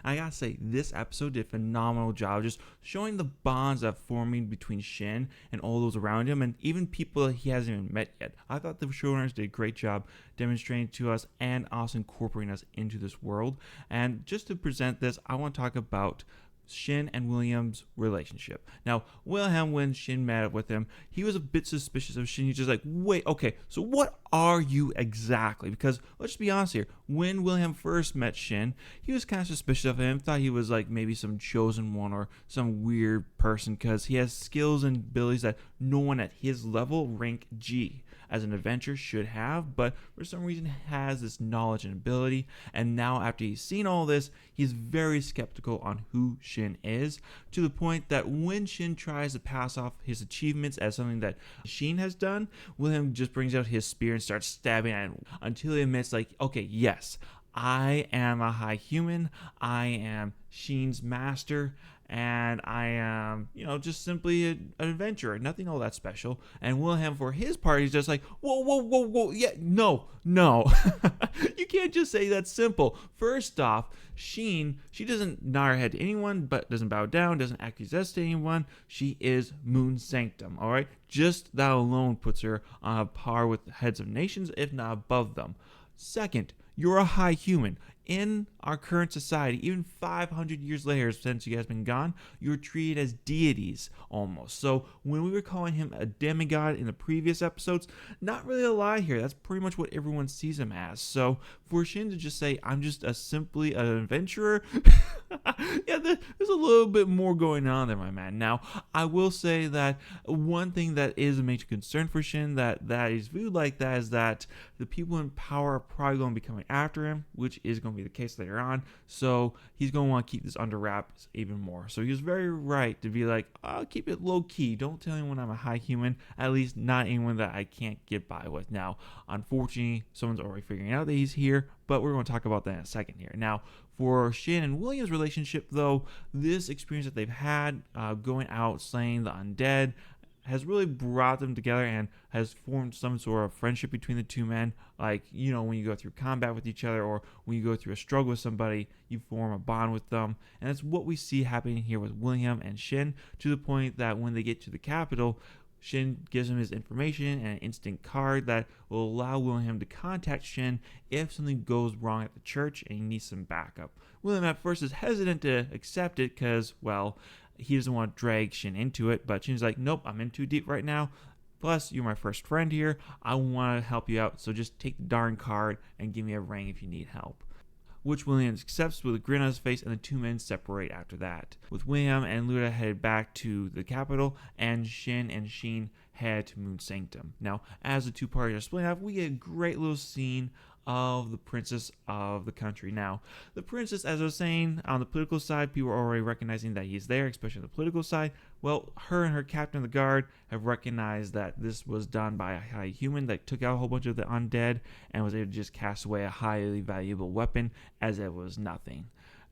I gotta say, this episode did a phenomenal job just showing the bonds that forming between Shin and all those around him, and even people that he hasn't even met yet. I thought the showrunners did a great job demonstrating to us and also incorporating us into this world. And just to present this, I want to talk about Shin and William's relationship. Now, Wilhelm, when Shin met up with him, he was a bit suspicious of Shin. He's just like, wait, okay, so what are you exactly? Because let's just be honest here. When Wilhelm first met Shin, he was kind of suspicious of him, thought he was like maybe some chosen one or some weird person because he has skills and abilities that no one at his level, rank G, as an adventurer should have, but for some reason has this knowledge and ability. And now, after he's seen all this, he's very skeptical on who Shin is, to the point that when Shin tries to pass off his achievements as something that Shin has done, William just brings out his spear and starts stabbing at him until he admits, like, okay, yes, I am a high human, I am Shin's master, and I am, just simply an adventurer, nothing all that special. And Wilhelm, for his part, he's just like, whoa, whoa, whoa, whoa, yeah, no. You can't just say that simple. First off, Shin, she doesn't nod her head to anyone, but doesn't bow down, doesn't acquiesce to anyone. She is Moon Sanctum, all right? Just that alone puts her on a par with the heads of nations, if not above them. Second, you're a high human. In our current society, even 500 years later since you guys been gone, you're treated as deities almost. So when we were calling him a demigod in the previous episodes, not really a lie here. That's pretty much what everyone sees him as. So for Shin to just say, I'm just simply an adventurer, yeah, there's a little bit more going on there, my man. Now, I will say that one thing that is a major concern for Shin that is viewed like that is that the people in power are probably going to be coming after him, which is going to be the case later on. So he's going to want to keep this under wraps even more. So he was very right to be like, I'll keep it low key. Don't tell anyone I'm a high human, at least not anyone that I can't get by with. Now, unfortunately, someone's already figuring out that he's here, but we're going to talk about that in a second here. Now, for Shin and William's relationship, though, this experience that they've had going out, slaying the undead, has really brought them together and has formed some sort of friendship between the two men. Like, when you go through combat with each other or when you go through a struggle with somebody, you form a bond with them. And that's what we see happening here with William and Shin, to the point that when they get to the capital, Shin gives him his information and an instant card that will allow William to contact Shin if something goes wrong at the church and he needs some backup. William at first is hesitant to accept it because, well, he doesn't want to drag Shin into it, but Shin's like, nope, I'm in too deep right now. Plus, you're my first friend here. I want to help you out, so just take the darn card and give me a ring if you need help. Which William accepts with a grin on his face, and the two men separate after that, with William and Luda headed back to the capital, and Shin and Shin head to Moon Sanctum. Now, as the two parties are splitting up, we get a great little scene of the princess of the country. Now, the princess, as I was saying, on the political side, people are already recognizing that he's there, especially on the political side. Well, her and her captain of the guard have recognized that this was done by a high human that took out a whole bunch of the undead and was able to just cast away a highly valuable weapon as it was nothing.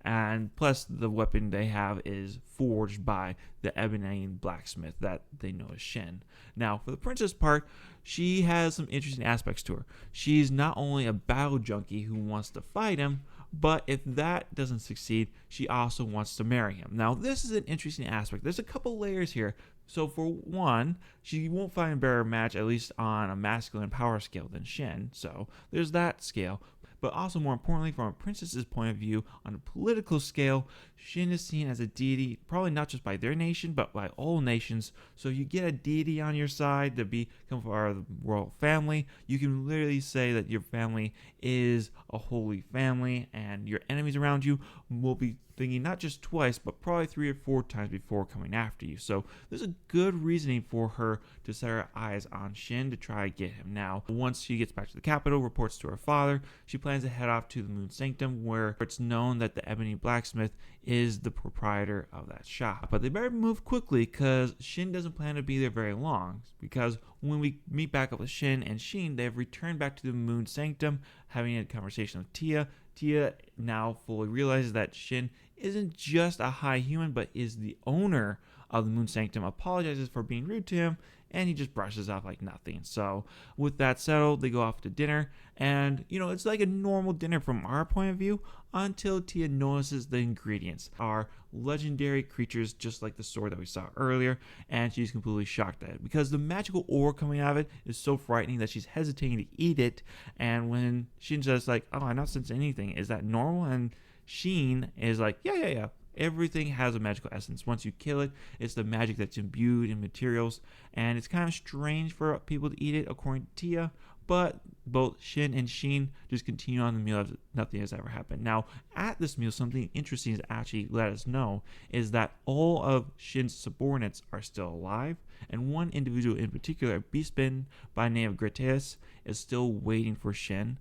And plus, the weapon they have is forged by the ebony blacksmith that they know as Shin. Now, for the princess part, she has some interesting aspects to her. She's not only a battle junkie who wants to fight him, but if that doesn't succeed, she also wants to marry him. Now, this is an interesting aspect. There's a couple layers here. So for one, she won't find a better match, at least on a masculine power scale, than Shin. So there's that scale. But also, more importantly, from a princess's point of view, on a political scale, Shin is seen as a deity, probably not just by their nation, but by all nations. So you get a deity on your side to become part of the royal family. You can literally say that your family is a holy family, and your enemies around you will be thinking not just twice, but probably 3 or 4 times before coming after you. So there's a good reasoning for her to set her eyes on Shin to try to get him. Now, once she gets back to the capital, reports to her father, she plans to head off to the Moon Sanctum, where it's known that the ebony blacksmith is the proprietor of that shop. But they better move quickly because Shin doesn't plan to be there very long, because when we meet back up with Shin and Shin, they've returned back to the Moon Sanctum, having a conversation with Tia. Tia now fully realizes that Shin isn't just a high human, but is the owner of the Moon Sanctum, apologizes for being rude to him, and he just brushes off like nothing. So with that settled, they go off to dinner, and it's like a normal dinner from our point of view until Tia notices the ingredients are legendary creatures just like the sword that we saw earlier, and she's completely shocked at it because the magical ore coming out of it is so frightening that she's hesitating to eat it. And when Shin says like, oh, I'm not sensing anything, is that normal? And Sheen is like, yeah. Everything has a magical essence. Once you kill it, it's the magic that's imbued in materials, and it's kind of strange for people to eat it, according to Tia. But both Shin and Sheen just continue on the meal as nothing has ever happened. Now, at this meal, something interesting is actually let us know is that all of Shin's subordinates are still alive, and one individual in particular, a beastman by the name of Gratis, is still waiting for Shin.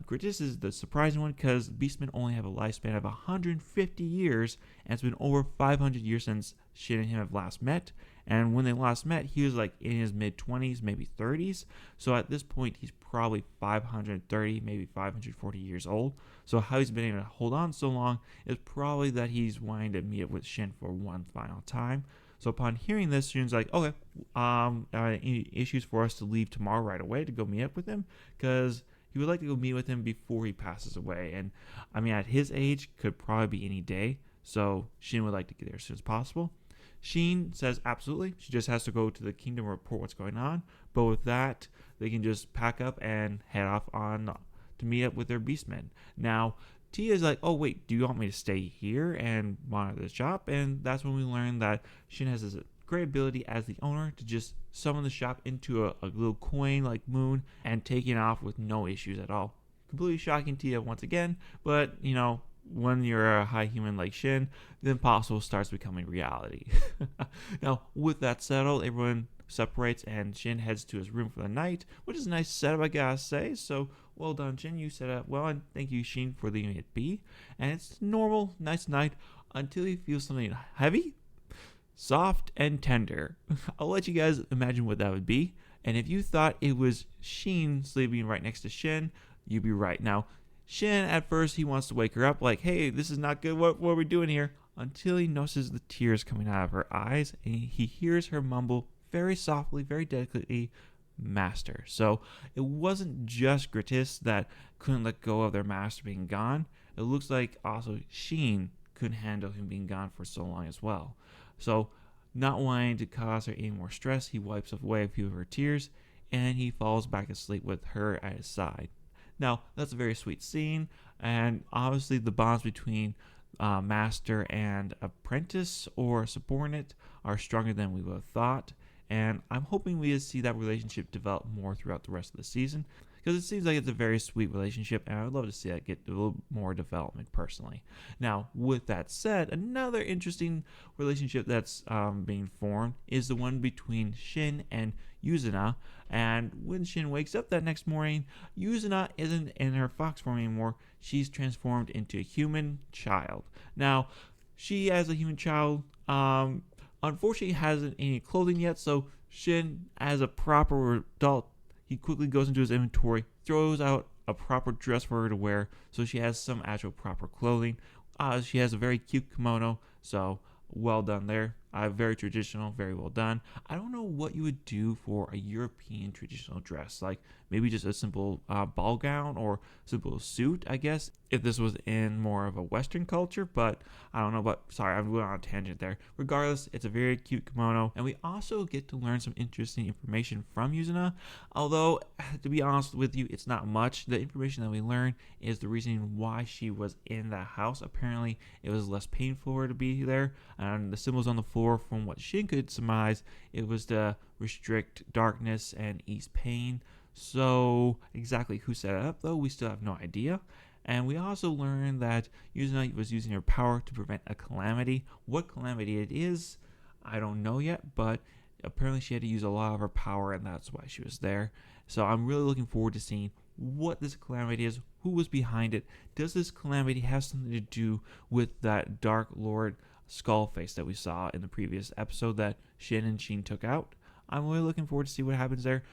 Gratis is the surprising one because beastmen only have a lifespan of 150 years, and it's been over 500 years since Shin and him have last met. And when they last met, he was like in his mid-20s, maybe 30s. So at this point, he's probably 530, maybe 540 years old. So how he's been able to hold on so long is probably that he's wanting to meet up with Shin for one final time. So upon hearing this, Shin's like, okay, any issues for us to leave tomorrow right away to go meet up with him? Because he would like to go meet with him before he passes away. And I mean, at his age, could probably be any day. So Shin would like to get there as soon as possible. Sheen says absolutely. She just has to go to the kingdom and report what's going on. But with that, they can just pack up and head off on to meet up with their beastmen. Now, Tia is like, oh, wait, do you want me to stay here and monitor the shop? And that's when we learn that Shin has this great ability as the owner to just summon the shop into a little coin like moon and taking off with no issues at all. Completely shocking Tia once again, but, when you're a high human like Shin, the impossible starts becoming reality. Now, with that settled, everyone separates and Shin heads to his room for the night, which is a nice setup, I gotta say. So, well done, Shin. You set up well, and thank you, Shin, for leaving it be. And it's normal, nice night until you feel something heavy, soft, and tender. I'll let you guys imagine what that would be. And if you thought it was Shin sleeping right next to Shin, you'd be right. Now, Shin, at first, he wants to wake her up like, hey, this is not good. What are we doing here? Until he notices the tears coming out of her eyes, and he hears her mumble very softly, very delicately, master. So it wasn't just Gratis that couldn't let go of their master being gone. It looks like also Sheen couldn't handle him being gone for so long as well. So not wanting to cause her any more stress, he wipes away a few of her tears, and he falls back asleep with her at his side. Now, that's a very sweet scene, and obviously the bonds between master and apprentice or subordinate are stronger than we would have thought, and I'm hoping we see that relationship develop more throughout the rest of the season, because it seems like it's a very sweet relationship, and I would love to see that get a little more development personally. Now, with that said, another interesting relationship that's being formed is the one between Shin and Yuzuna. And when Shin wakes up that next morning, Yuzuna isn't in her fox form anymore. She's transformed into a human child. Now, she as a human child, unfortunately hasn't any clothing yet, so Shin, as a proper adult, he quickly goes into his inventory, throws out a proper dress for her to wear, so she has some actual proper clothing. She has a very cute kimono, so well done there. Very traditional, very well done. I don't know what you would do for a European traditional dress, like maybe just a simple ball gown or simple suit, I guess, if this was in more of a Western culture, but I don't know. But sorry, I'm going on a tangent there. Regardless, it's a very cute kimono, and we also get to learn some interesting information from Yuzuna, although, to be honest with you, it's not much. The information that we learn is the reason why she was in that house. Apparently, it was less painful for her to be there, and the symbols on the floor, from what Shin could surmise, it was to restrict darkness and ease pain. So exactly who set it up, though, we still have no idea. And we also learned that Yuzuna was using her power to prevent a calamity. What calamity it is, I don't know yet, but apparently she had to use a lot of her power, and that's why she was there. So I'm really looking forward to seeing what this calamity is, who was behind it. Does this calamity have something to do with that Dark Lord skull face that we saw in the previous episode that Shin and Sheen took out? I'm really looking forward to see what happens there.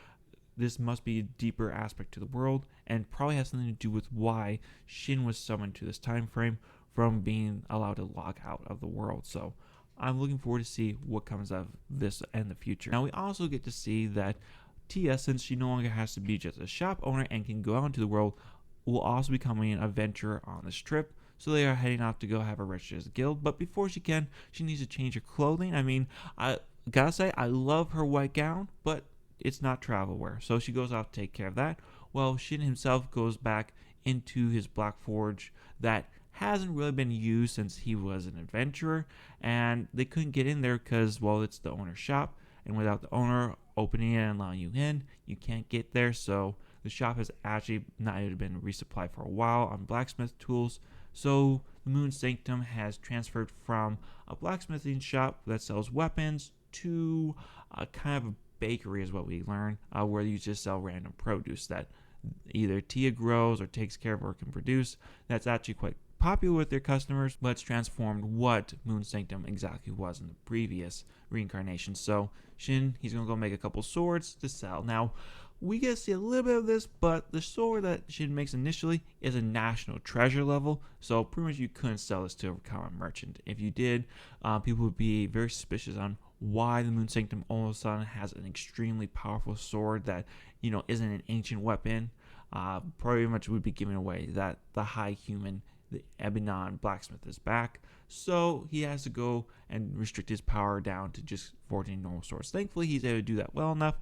This must be a deeper aspect to the world, and probably has something to do with why Shin was summoned to this time frame from being allowed to log out of the world. So I'm looking forward to see what comes of this in the future. Now we also get to see that Tia, since she no longer has to be just a shop owner and can go out into the world, will also be becoming an adventurer on this trip. So they are heading off to go have a Registers Guild. But before she can, she needs to change her clothing. I mean, I gotta say, I love her white gown, but it's not travel wear. So she goes off to take care of that. While Shin himself goes back into his Black Forge that hasn't really been used since he was an adventurer. And they couldn't get in there because, well, it's the owner's shop. And without the owner opening it and allowing you in, you can't get there. So the shop has actually not even been resupplied for a while on blacksmith tools. So the Moon Sanctum has transferred from a blacksmithing shop that sells weapons to a kind of a bakery, is what we learn, where you just sell random produce that either Tia grows or takes care of or can produce. That's actually quite popular with their customers, but it's transformed what Moon Sanctum exactly was in the previous reincarnation. So Shin, he's gonna go make a couple swords to sell. Now we get to see a little bit of this, but the sword that Shin makes initially is a national treasure level, so pretty much you couldn't sell this to a common merchant. If you did, people would be very suspicious on why the Moon Sanctum all of a sudden has an extremely powerful sword that, isn't an ancient weapon. Pretty much would be giving away that the high human, the Ebinon blacksmith, is back. So he has to go and restrict his power down to just forging normal swords. Thankfully, he's able to do that well enough.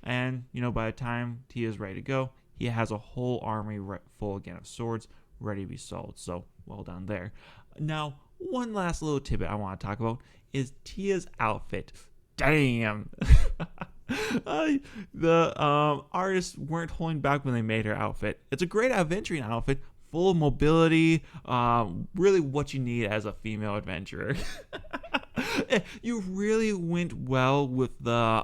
And, by the time Tia is ready to go, he has a whole army full again of swords ready to be sold. So, well done there. Now, one last little tidbit I want to talk about is Tia's outfit. Damn! The artists weren't holding back when they made her outfit. It's a great adventuring outfit, full of mobility, really what you need as a female adventurer. You really went well with the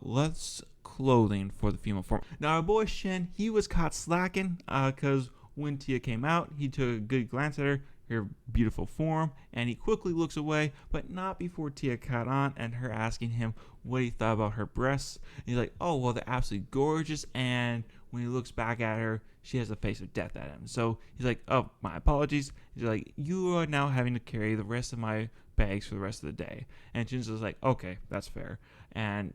less clothing for the female form. Now our boy Shin, he was caught slacking because when Tia came out, he took a good glance at her beautiful form, and he quickly looks away, but not before Tia caught on and her asking him what he thought about her breasts. And he's like, oh, well, they're absolutely gorgeous, and when he looks back at her, she has the face of death at him. So he's like, oh, my apologies. He's like, you are now having to carry the rest of my bags for the rest of the day. And Shinzo's like, okay, that's fair. And,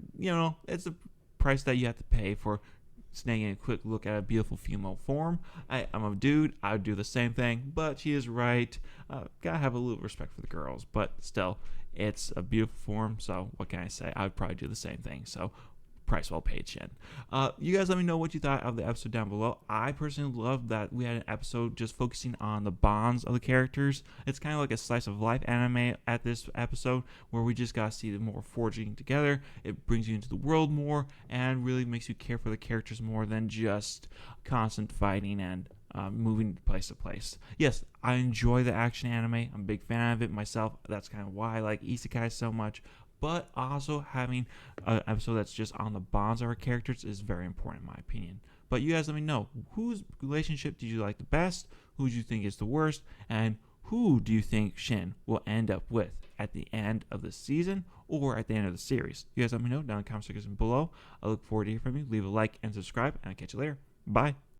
it's a price that you have to pay for snagging a quick look at a beautiful female form. I'm a dude. I would do the same thing, but she is right. Gotta have a little respect for the girls, but still, it's a beautiful form, so what can I say? I would probably do the same thing, so price well paid, Shin. You guys let me know what you thought of the episode down below. I personally love that we had an episode just focusing on the bonds of the characters. It's kind of like a slice of life anime at this episode where we just got to see them more forging together. It brings you into the world more and really makes you care for the characters more than just constant fighting and moving place to place. Yes, I enjoy the action anime. I'm a big fan of it myself. That's kind of why I like isekai so much. But also having an episode that's just on the bonds of our characters is very important in my opinion. But you guys let me know, whose relationship did you like the best? Who do you think is the worst? And who do you think Shin will end up with at the end of the season or at the end of the series? You guys let me know down in the comment section below. I look forward to hearing from you. Leave a like and subscribe, and I'll catch you later. Bye.